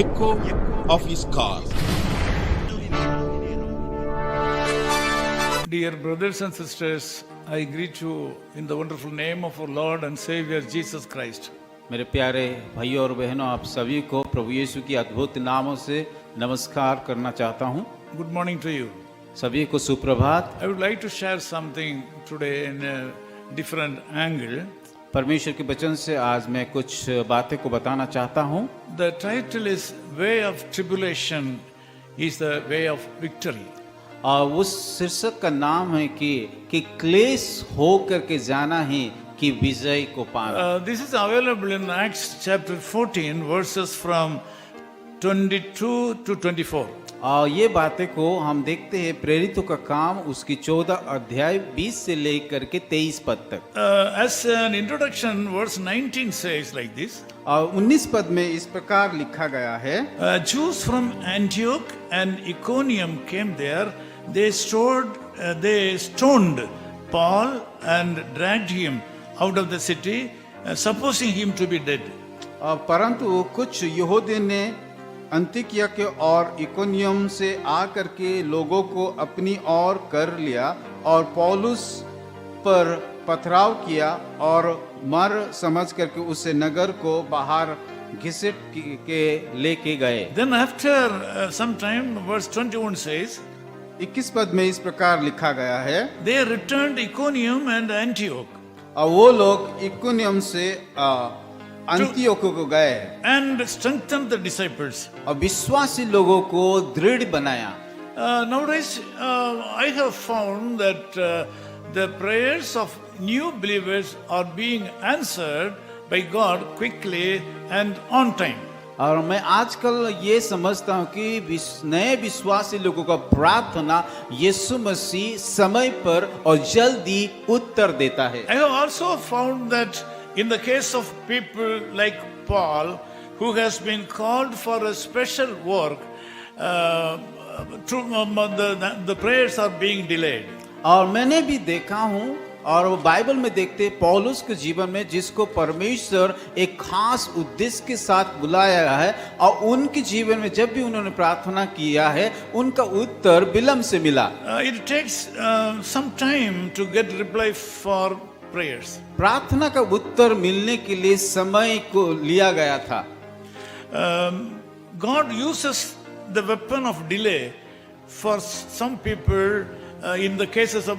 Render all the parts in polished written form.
echo of his car. Dear brothers and sisters, I greet you in the wonderful name of our Lord and Savior Jesus Christ. मेरे प्यारे भाइयों और बहनों, आप सभी को प्रभु यीशु की अद्भुत नामों से नमस्कार करना चाहता हूं। Good morning to you. सभी को सुप्रभात। I would like to share something today in a different angle. परमेश्वर के वचन से आज मैं कुछ बातें को बताना चाहता हूं। The title is Way of Tribulation is the Way of Victory. और उस शीर्षक का नाम है कि क्लेश हो करके जाना ही कि विजय को पाना। This is available in Acts chapter 14 verses from 22 to 24. और ये बातें को हम देखते हैं प्रेरितों का काम उसकी 14 अध्याय 20 से लेकर के 23 पद तक। As an introduction, verse 19 says like this. और 19 पद में इस प्रकार लिखा गया है, Jews from Antioch and Iconium came there. They stoned Paul and dragged him out of the city, supposing him to be dead. परंतु कुछ यहूदी ने अंतिकिया के और इकोनियम से आकर के लोगों को अपनी ओर कर लिया और पौलुस पर पथराव किया और मर समझ करके उसे नगर को बाहर घसीट के लेके गए। Then after some time, verse 21 says, 21 पद में इस प्रकार लिखा गया है, they returned Iconium and Antioch और वो लोग इकोनियम से अंतियोक को गए and strengthened the disciples. और विश्वासी लोगों को दृढ़ बनाया। Nowadays, I have found that the prayers of new believers are being answered by God quickly and on time. और मैं आजकल ये समझता हूँ कि नए विश्वासी लोगों का प्रार्थना यीशु मसीह समय पर और जल्दी उत्तर देता है। I have also found that in the case of people like Paul, who has been called for a special work, the prayers are being delayed. और मैंने भी देखा हूँ और वो बाइबल में देखते पौलुस के जीवन में जिसको परमेश्वर एक खास उद्देश्य के साथ बुलाया है और उनके जीवन में जब भी उन्होंने प्रार्थना किया है उनका उत्तर विलंब से मिला। It takes some time to get reply for prayers. प्रार्थना का उत्तर मिलने के लिए समय को लिया गया था। God uses the weapon of delay for some people in the cases of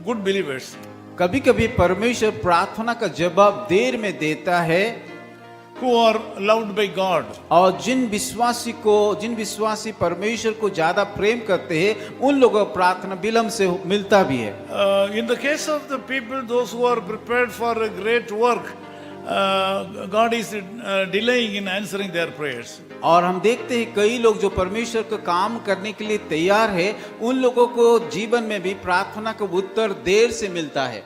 good believers. कभी-कभी परमेश्वर प्रार्थना का जवाब देर में देता है who are loved by God. और जिन विश्वासी परमेश्वर को ज्यादा प्रेम करते हैं उन लोगों को प्रार्थना विलंब से मिलता भी है। In the case of the people, those who are prepared for a great work, God is delaying in answering their prayers. और हम देखते हैं कई लोग जो परमेश्वर का काम करने के लिए तैयार है उन लोगों को जीवन में भी प्रार्थना का उत्तर देर से मिलता है।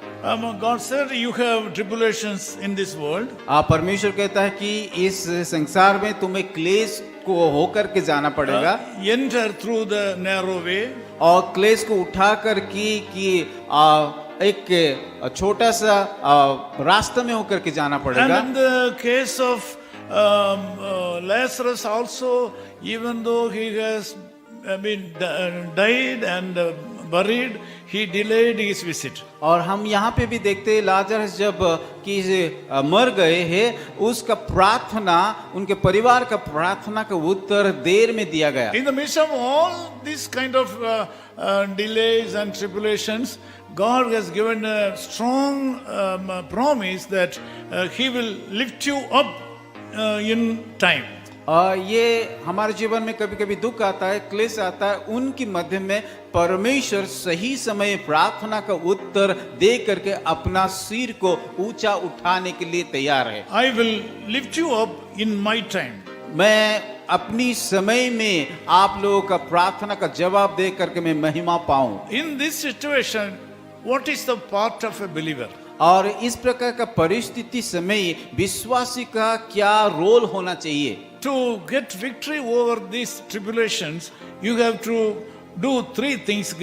God said, you have tribulations in this world. परमेश्वर कहता है कि इस संसार में तुम्हें क्लेश को होकर के जाना पड़ेगा। Enter through the narrow way. और क्लेश को उठा कर कि एक छोटा सा रास्ते में होकर के जाना पड़ेगा। And in the case of Lazarus also, even though he has been died and buried, he delayed his visit. और हम यहाँ पे भी देखते हैं लाजरस जब कि मर गए हैं उसका प्रार्थना उनके परिवार का प्रार्थना का उत्तर देर में दिया गया। In the midst of all these kind of delays and tribulations, God has given a strong promise that He will lift you up in time. ये हमारे जीवन में कभी कभी दुख आता है, क्लेश आता है, उनकी मध्य में परमेश्वर सही समय प्रार्थना का उत्तर दे करके अपना सिर को ऊंचा उठाने के लिए तैयार है। I will lift you up in my time. मैं अपनी समय में आप लोगों का प्रार्थना का जवाब दे करके मैं महिमा पाऊं। In this situation, what is the part of a believer? और इस प्रकार का परिस्थिति समय विश्वासी का क्या रोल होना चाहिए? To get victory over these tribulations, you have to do three things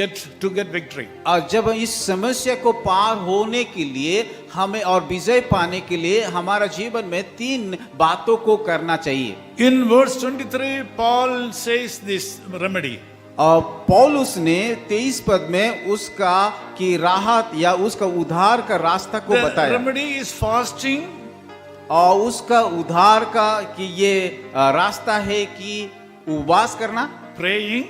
to get victory. और जब इस समस्या को पार होने के लिए हमें और विजय पाने के लिए हमारा जीवन में 3 बातों को करना चाहिए। In verse 23, Paul says this remedy. और पौलुस ने 23 पद में उसका की राहत या उसका उद्धार का रास्ता को The बताया। remedy is fasting, और उसका उद्धार का कि ये रास्ता है कि उपवास करना, praying,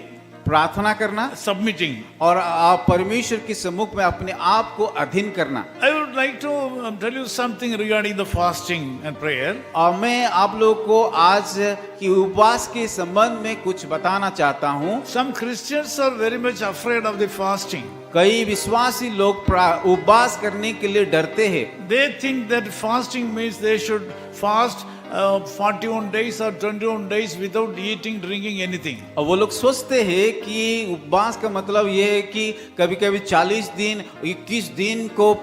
प्रार्थना करना submitting. और आप परमेश्वर के सम्मुख में अपने आप को अधीन करना। I would like to tell you something regarding the fasting and prayer. और मैं आप लोग को आज की उपवास के संबंध में कुछ बताना चाहता हूँ। Some Christians are very much afraid of the fasting. कई विश्वासी लोग उपवास करने के लिए डरते हैं। They think that fasting means they should fast 41 days or 21 days without eating, drinking anything. और वो लोग सोचते हैं कि उपवास का मतलब ये है कि कभी कभी 40 दिन 21 दिन को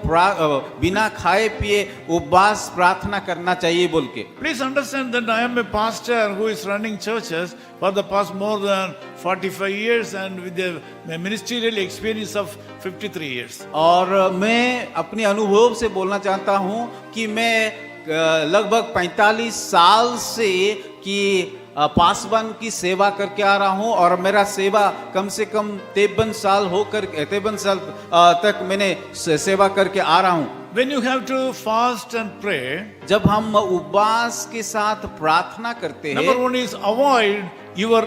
बिना खाए पिए उपवास प्रार्थना करना चाहिए बोल के। Please understand that I am a pastor who is running churches for the past more than 45 years and with a ministerial experience of 53 years. और मैं अपने अनुभव से बोलना चाहता हूँ कि मैं लगभग 45 साल से कि पासवान की सेवा करके आ रहा हूँ और मेरा सेवा कम से कम 53 साल तक मैंने सेवा करके आ रहा हूँ। When you have to fast and pray, जब हम उपवास के साथ प्रार्थना करते हैं, number one is avoid your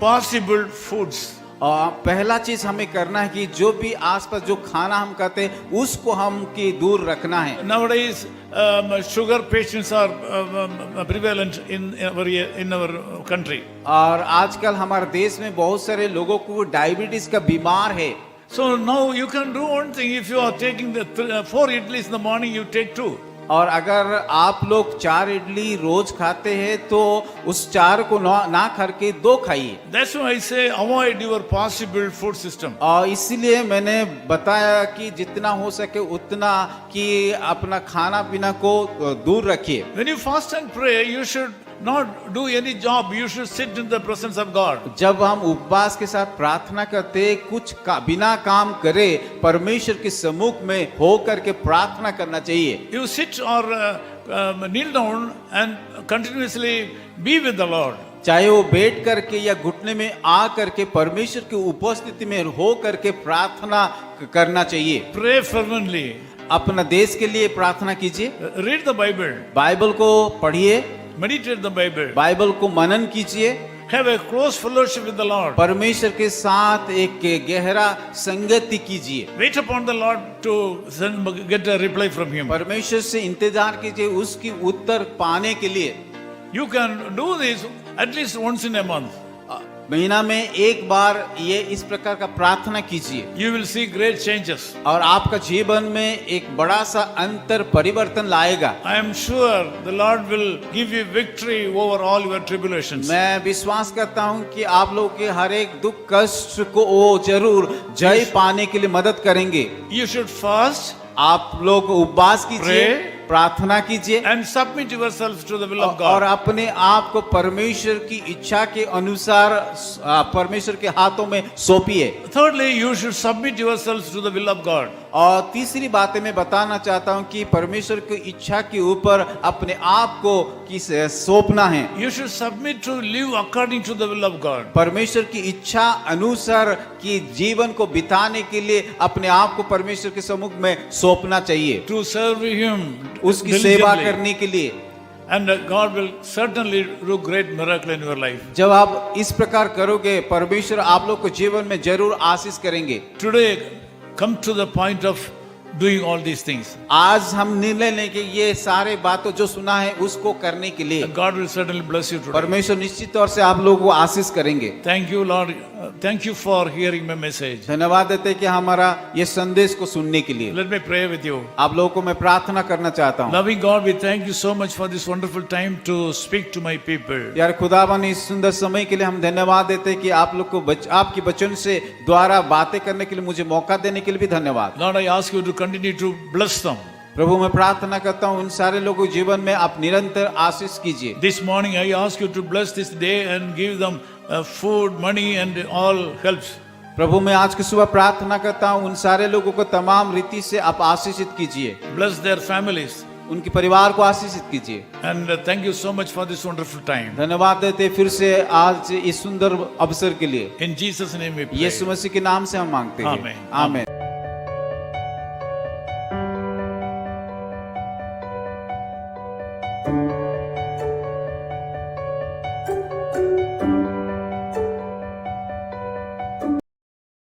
possible foods. पहला चीज हमें करना है कि जो भी आसपास जो खाना हम खाते हैं उसको हम की दूर रखना है। Nowadays, sugar patients are prevalent in our country. और आजकल हमारे देश में बहुत सारे लोगों को डायबिटीज का बीमार है। So now you can do one thing. If you are taking the 4 idlis in the morning, you take 2. और अगर आप लोग 4 इडली रोज खाते हैं तो उस 4 को ना करके 2 खाइए। That's why I say avoid your possible food system. और इसीलिए मैंने बताया कि जितना हो सके उतना कि अपना खाना पीना को दूर रखिए। When you fast and pray, you should not do any job. You should sit in the presence of God. जब हम उपवास के साथ प्रार्थना करते कुछ बिना काम करे परमेश्वर के सम्मुख में हो करके प्रार्थना करना चाहिए। You sit or kneel down and continuously be with the Lord. चाहे वो बैठ करके या घुटने में आ करके परमेश्वर की उपस्थिति में हो करके प्रार्थना करना चाहिए। Pray fervently. अपना देश के लिए प्रार्थना कीजिए। Read the Bible. बाइबल को पढ़िए। Meditate the Bible. बाइबल को मनन कीजिए। Have a close fellowship with the Lord. परमेश्वर के साथ एक गहरा संगति कीजिए। Wait upon the Lord to get a reply from Him. परमेश्वर से इंतजार कीजिए उसकी उत्तर पाने के लिए। You can do this at least once in a month. महीना में एक बार ये इस प्रकार का प्रार्थना कीजिए। You will see great changes. और आपका जीवन में एक बड़ा सा अंतर परिवर्तन लाएगा। I am sure the Lord will give you victory over all your tribulations. मैं विश्वास करता हूँ कि आप लोग के हर एक दुख कष्ट को वो जरूर जय पाने के लिए मदद करेंगे। You should fast. आप लोग उपवास कीजिए, प्रार्थना कीजिए and submit yourselves to the will of और God. अपने आप को परमेश्वर की इच्छा के अनुसार परमेश्वर के हाथों में सौंपिए। Thirdly, you should submit yourselves to the will of God. और तीसरी बात मैं बताना चाहता हूँ कि परमेश्वर की इच्छा के ऊपर अपने आप को सौंपना है। You should submit to live according to the will of God. परमेश्वर की इच्छा अनुसार की जीवन को बिताने के लिए अपने आप को परमेश्वर के सम्मुख में सौंपना चाहिए। To serve Him उसकी सेवा diligently. करने के लिए। And God will certainly do great miracle in your life. जब आप इस प्रकार करोगे परमेश्वर आप लोग को जीवन में जरूर आशीष करेंगे। Today, come to the point of doing all these things. आज हम निर्णय लेंगे ये सारे बातों जो सुना है उसको करने के लिए। God will certainly bless you today. परमेश्वर निश्चित तौर से आप लोगों को आशीष करेंगे। Thank you, Lord. Thank you for hearing my message. धन्यवाद देते हैं कि हमारा ये संदेश को सुनने के लिए। Let me pray with you. आप लोगों को मैं प्रार्थना करना चाहता हूँ। Loving God, we thank you so much for this wonderful time to speak to my people. यार खुदावन इस सुंदर समय के लिए हम धन्यवाद देते हैं कि आप लोग को आपकी वचन से द्वारा बातें करने के लिए मुझे मौका देने के लिए भी धन्यवाद। Lord, I ask you to continue to bless them. प्रभु मैं प्रार्थना करता हूँ उन सारे लोगों के जीवन में आप निरंतर आशीष कीजिए। This morning I ask you to bless this day and give them food, money and all helps. प्रभु मैं आज की सुबह प्रार्थना करता हूँ उन सारे लोगों को तमाम रीति से आप आशीषित कीजिए, Bless their families. उनके परिवार को आशीषित कीजिए। And thank you so much for this wonderful time. धन्यवाद देते फिर से आज इस सुंदर अवसर के लिए। In Jesus' name we pray. यीशु मसीह के नाम से हम मांगते हैं, Amen. आमीन।